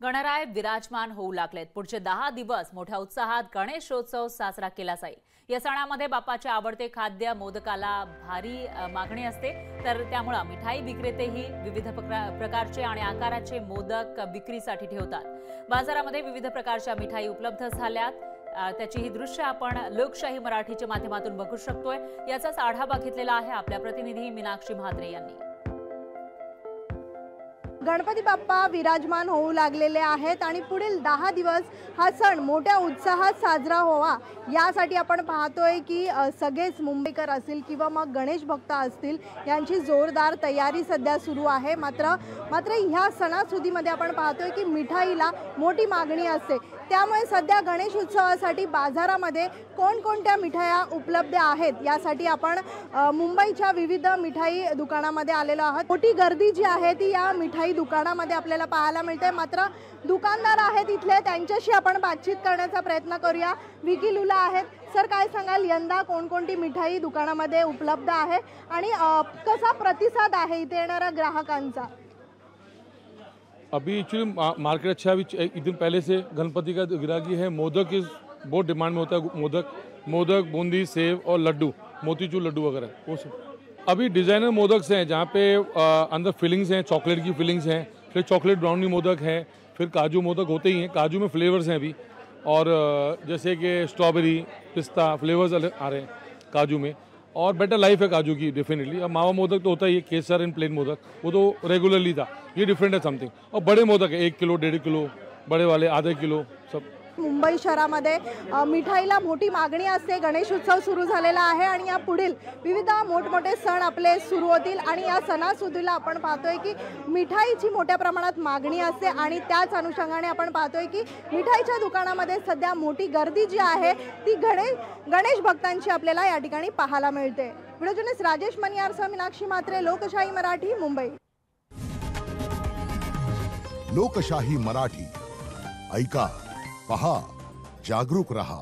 गणराय विराजमान होऊ लागलेत। पुढचे 10 दिवस मोठ्या उत्साहात गणेशोत्सव साजरा केला जाईल। या सणामध्ये बाप्पाचे आवडते खाद्य मोदकाला भारी मागणी असते, तर त्यामुळे मिठाई विक्रेतेही विविध प्रकारचे आणि आकाराचे मोदक विक्रीसाठी ठेवतात। बाजारामध्ये विविध प्रकारच्या मिठाई उपलब्ध झाल्यात। त्याची ही दृश्य आपण लोकशाही मराठीच्या माध्यमातून बघू शकतोय। याचाच आढावा घेतलेला आहे आपल्या प्रतिनिधी मीनाक्षी म्हात्रे यांनी। गणपती बाप्पा विराजमान होऊ लागलेले आहेत आणि पुढील 10 दिवस हा सण मोठ्या उत्साहात साजरा व्हावा यासाठी आपण पाहतोय की सगळेच मुंबईकर असतील किंवा मग गणेश भक्त असतील यांची जोरदार तयारी सध्या सुरू आहे। मात्र ह्या सणासुदीमध्ये आपण पाहतोय की मिठाईला मोठी मागणी असते, त्यामुळे सध्या गणेश उत्सवासाठी बाजारामध्ये कोणकोणत्या मिठाया उपलब्ध आहेत यासाठी आपण मुंबईच्या विविध मिठाई दुकानामध्ये आलेलो आहोत। मोठी गर्दी जी आहे ती या मिठाई दुकानामध्ये आपल्याला पाहायला मिळते। मात्र दुकानदार आहेत इथले, त्यांच्याशी आपण बातचीत करण्याचा प्रयत्न करूया। विकी लुला आहेत सर, काय सांगाल यंदा कोणकोणती मिठाई दुकानामध्ये उपलब्ध आहे आणि कसा प्रतिसाद आहे इथे येणाऱ्या ग्राहकांचा? अभी एक्चुअली मार्केट अच्छा है। एक दिन पहले से गणपति का गिराकी है। मोदक इस बहुत डिमांड में होता है। मोदक बूंदी सेव और लड्डू मोतीचूर लड्डू वगैरह वो सब। अभी डिज़ाइनर मोदक हैं जहाँ पे अंदर फिलिंग्स हैं, चॉकलेट की फिलिंग्स हैं, फिर चॉकलेट ब्राउनी मोदक है, फिर काजू मोदक होते ही हैं। काजू में फ्लेवर्स हैं अभी, और जैसे कि स्ट्रॉबेरी पिस्ता फ्लेवर्स आ रहे हैं काजू में, और बेटर लाइफ है काजू की डेफिनेटली। अब मावा मोदक तो होता ही है, केसर एंड प्लेन मोदक वो तो रेगुलरली था, ये डिफरेंट है समथिंग। और बड़े मोदक है 1 किलो 1.5 किलो, बड़े वाले आधे किलो सब। मुंबई शहरामध्ये मिठाईला मोठी मागणी असते। गणेश उत्सव सुरू झालेला आहे आणि या पुढील विविध मोठमोठे सण आपले सुरू होतील आणि या सणासुदीला आपण पाहतोय की मिठाईची मोठ्या प्रमाणात मागणी असते आणि त्याच अनुषंगाने आपण पाहतोय की मिठाईच्या दुकानामध्ये सध्या मोठी गर्दी जी आहे ती गणेश भक्तांची आपल्याला या ठिकाणी पाहायला मिळते। व्हिडिओ जर्नलिस्ट राजेश मनियारसह मीनाक्षी म्हात्रे, लोकशाही मराठी, मुंबई। लोकशाही मराठी ऐका, पहा, जागरूक रहा।